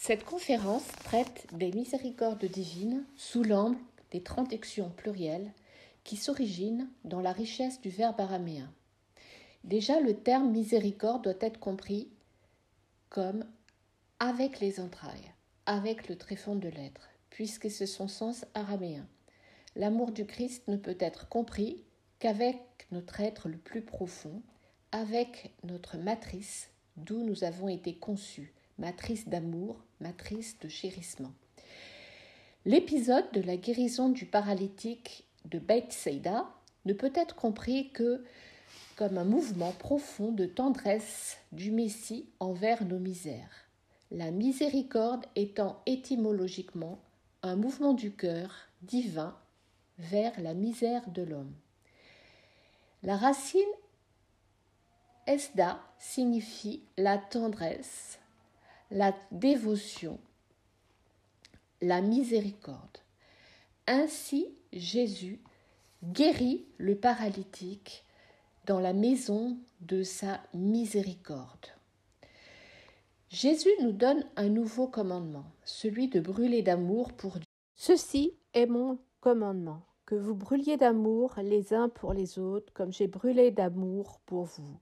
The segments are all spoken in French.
Cette conférence traite des miséricordes divines sous l'angle des traductions plurielles qui s'originent dans la richesse du verbe araméen. Déjà, le terme miséricorde doit être compris comme avec les entrailles, avec le tréfonds de l'être, puisque c'est son sens araméen. L'amour du Christ ne peut être compris qu'avec notre être le plus profond, avec notre matrice, d'où nous avons été conçus, matrice d'amour, matrice de chérissement. L'épisode de la guérison du paralytique de Bethsaïda ne peut être compris que comme un mouvement profond de tendresse du Messie envers nos misères. La miséricorde étant étymologiquement un mouvement du cœur divin vers la misère de l'homme. La racine esda signifie la tendresse, la dévotion, la miséricorde. Ainsi, Jésus guérit le paralytique dans la maison de sa miséricorde. Jésus nous donne un nouveau commandement, celui de brûler d'amour pour Dieu. Ceci est mon commandement, que vous brûliez d'amour les uns pour les autres, comme j'ai brûlé d'amour pour vous.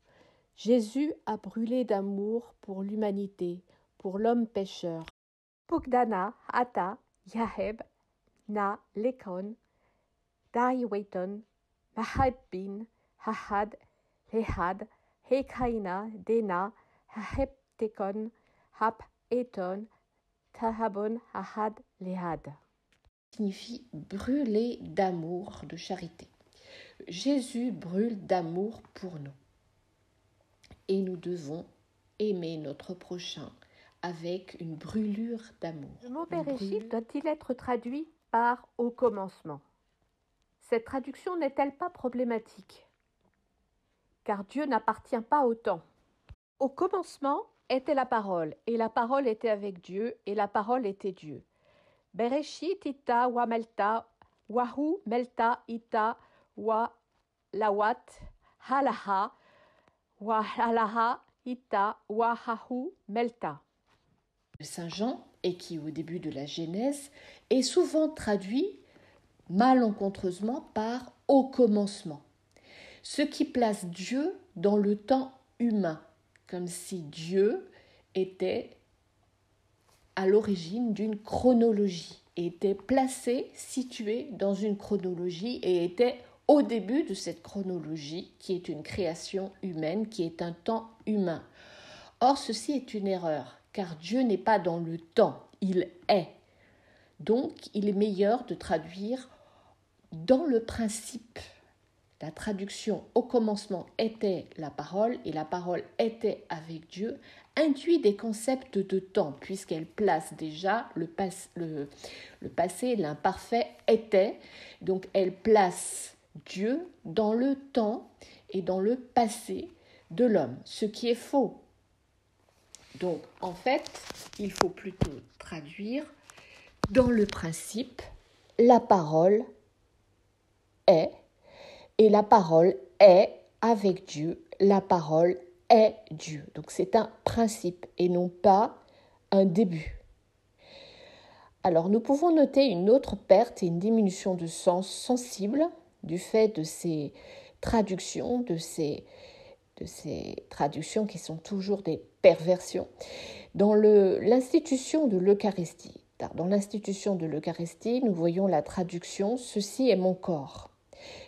Jésus a brûlé d'amour pour l'humanité, pour l'homme pécheur. Pugdana ata yaheb na lekon daiweton mahabbin hahad lehad hekaina dena haheptekon hap eton tahabon hahad lehad. Signifie brûler d'amour, de charité. Jésus brûle d'amour pour nous. Et nous devons aimer notre prochain avec une brûlure d'amour. Le mot Bereshit doit-il être traduit par « au commencement ». Cette traduction n'est-elle pas problématique? Car Dieu n'appartient pas au temps. Au commencement était la parole, et la parole était avec Dieu, et la parole était Dieu. Bereshit ita wa melta, wahu melta ita wa lawat halaha, wa halaha ita wa hahu melta. Saint Jean, et qui au début de la Genèse est souvent traduit malencontreusement par « au commencement », ce qui place Dieu dans le temps humain, comme si Dieu était à l'origine d'une chronologie, était placé, situé dans une chronologie et était au début de cette chronologie qui est une création humaine, qui est un temps humain. Or, ceci est une erreur, car Dieu n'est pas dans le temps, il est. Donc, il est meilleur de traduire dans le principe. La traduction au commencement était la parole et la parole était avec Dieu induit des concepts de temps puisqu'elle place déjà le passé, l'imparfait était. Donc elle place Dieu dans le temps et dans le passé de l'homme, ce qui est faux. Donc en fait, il faut plutôt traduire dans le principe, la parole est. Et la parole est avec Dieu, la parole est Dieu. Donc c'est un principe et non pas un début. Alors nous pouvons noter une autre perte et une diminution de sens sensible du fait de ces traductions, de ces traductions qui sont toujours des perversions, dans l'institution de l'Eucharistie. Dans l'institution de l'Eucharistie, nous voyons la traduction « Ceci est mon corps ».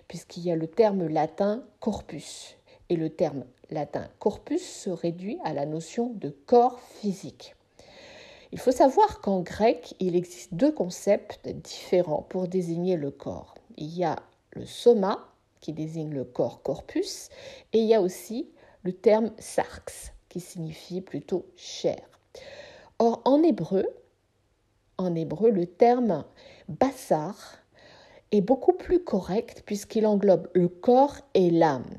Puisqu'il y a le terme latin corpus. Et le terme latin corpus se réduit à la notion de corps physique. Il faut savoir qu'en grec, il existe deux concepts différents pour désigner le corps. Il y a le soma, qui désigne le corps corpus, et il y a aussi le terme sarx, qui signifie plutôt chair. Or, en hébreu, le terme bassar est beaucoup plus correct puisqu'il englobe le corps et l'âme.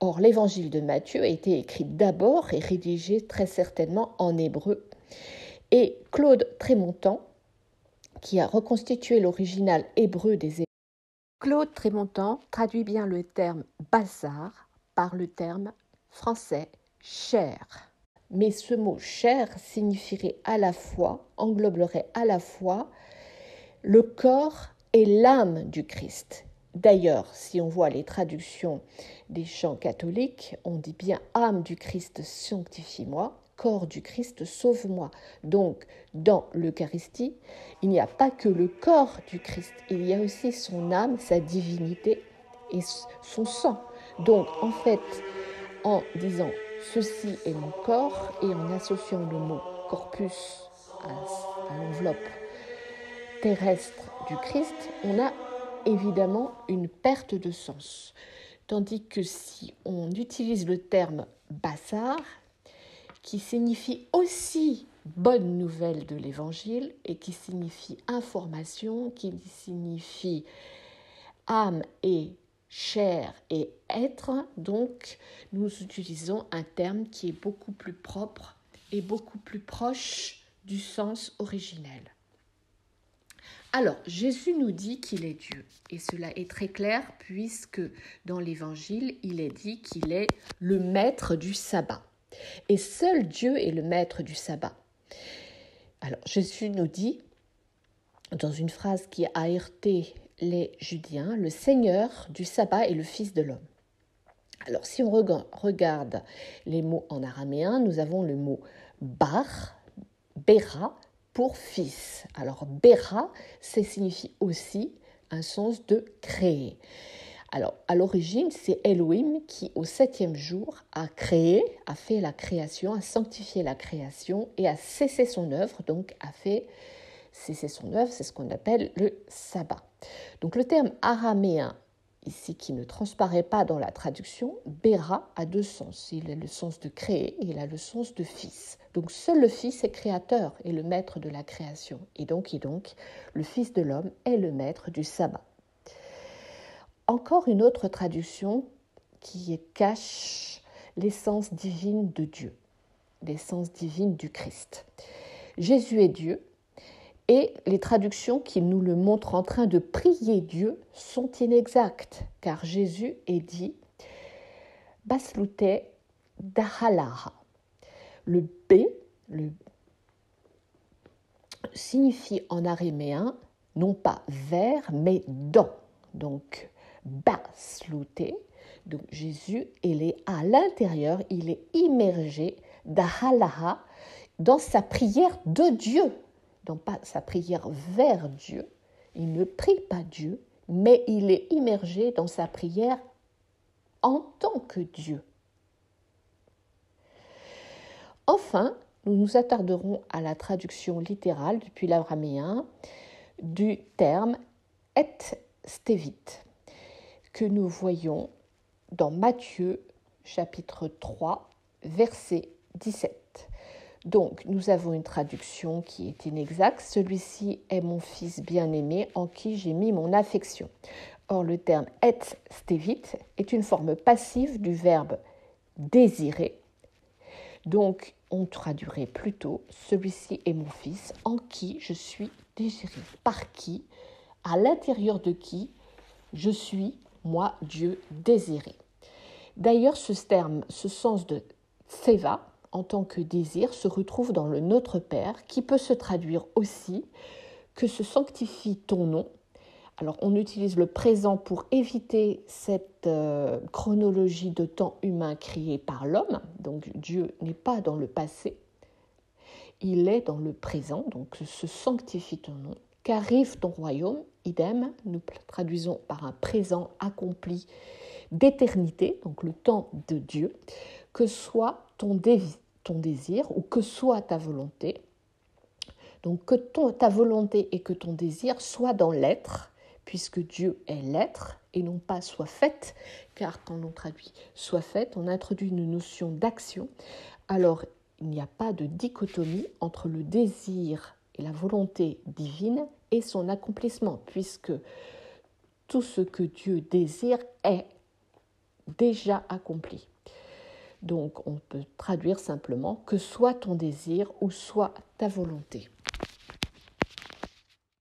Or, l'évangile de Matthieu a été écrit d'abord et rédigé très certainement en hébreu. Et Claude Trémontant, qui a reconstitué l'original hébreu des Hébreux, Claude Trémontant traduit bien le terme bazar par le terme français chair. mais ce mot chair signifierait à la fois, engloberait à la fois le corps et l'âme du Christ. D'ailleurs, si on voit les traductions des chants catholiques, on dit bien âme du Christ sanctifie-moi, corps du Christ sauve-moi. Donc, dans l'Eucharistie, il n'y a pas que le corps du Christ, il y a aussi son âme, sa divinité et son sang. Donc, en fait, en disant ceci est mon corps et en associant le mot corpus à l'enveloppe terrestre du Christ, on a évidemment une perte de sens. Tandis que si on utilise le terme Bassar, qui signifie aussi bonne nouvelle de l'Évangile et qui signifie information, qui signifie âme et chair et être, donc nous utilisons un terme qui est beaucoup plus propre et beaucoup plus proche du sens originel. Alors, Jésus nous dit qu'il est Dieu, et cela est très clair puisque dans l'Évangile, il est dit qu'il est le maître du sabbat. Et seul Dieu est le maître du sabbat. Alors, Jésus nous dit, dans une phrase qui a heurté les Judéens, le Seigneur du sabbat est le Fils de l'homme. Alors, si on regarde les mots en araméen, nous avons le mot bar, béra, pour fils. Alors, béra, ça signifie aussi un sens de créer. Alors, à l'origine, c'est Elohim qui, au 7e jour, a créé, a fait la création, a sanctifié la création et a cessé son œuvre, donc a fait cesser son œuvre, c'est ce qu'on appelle le sabbat. Donc, le terme araméen, ici, qui ne transparaît pas dans la traduction, béra a deux sens. Il a le sens de créer et il a le sens de fils. Donc, seul le Fils est créateur et le maître de la création. Et donc, le Fils de l'homme est le maître du sabbat. Encore une autre traduction qui cache l'essence divine de Dieu, l'essence divine du Christ. Jésus est Dieu et les traductions qui nous le montrent en train de prier Dieu sont inexactes car Jésus est dit Baslute Dahalara. Le B signifie en araméen non pas vers mais dans. Donc, Baslute, donc Jésus, il est à l'intérieur, il est immergé d'Ahalaha dans sa prière de Dieu, non pas sa prière vers Dieu. Il ne prie pas Dieu, mais il est immergé dans sa prière en tant que Dieu. Enfin, nous nous attarderons à la traduction littérale depuis l'araméen du terme et stévit que nous voyons dans Matthieu chapitre 3 verset 17. Donc nous avons une traduction qui est inexacte. Celui-ci est mon fils bien-aimé en qui j'ai mis mon affection. Or le terme et stévit est une forme passive du verbe désirer. Donc on traduirait plutôt celui-ci est mon fils en qui je suis désiré. Par qui, à l'intérieur de qui je suis, moi, Dieu désiré. D'ailleurs, ce terme, ce sens de tseva, en tant que désir, se retrouve dans le Notre Père, qui peut se traduire aussi que se sanctifie ton nom. Alors, on utilise le présent pour éviter cette chronologie de temps humain créée par l'homme. Donc, Dieu n'est pas dans le passé, il est dans le présent, donc se sanctifie ton nom. Qu'arrive ton royaume, idem, nous traduisons par un présent accompli d'éternité, donc le temps de Dieu, que soit ton désir ou que soit ta volonté. Donc que ta volonté et que ton désir soient dans l'être, puisque Dieu est l'être et non pas soit faite, car quand on traduit soit faite, on introduit une notion d'action. Alors il n'y a pas de dichotomie entre le désir et la volonté divine et son accomplissement, puisque tout ce que Dieu désire est déjà accompli. Donc on peut traduire simplement que soit ton désir ou soit ta volonté.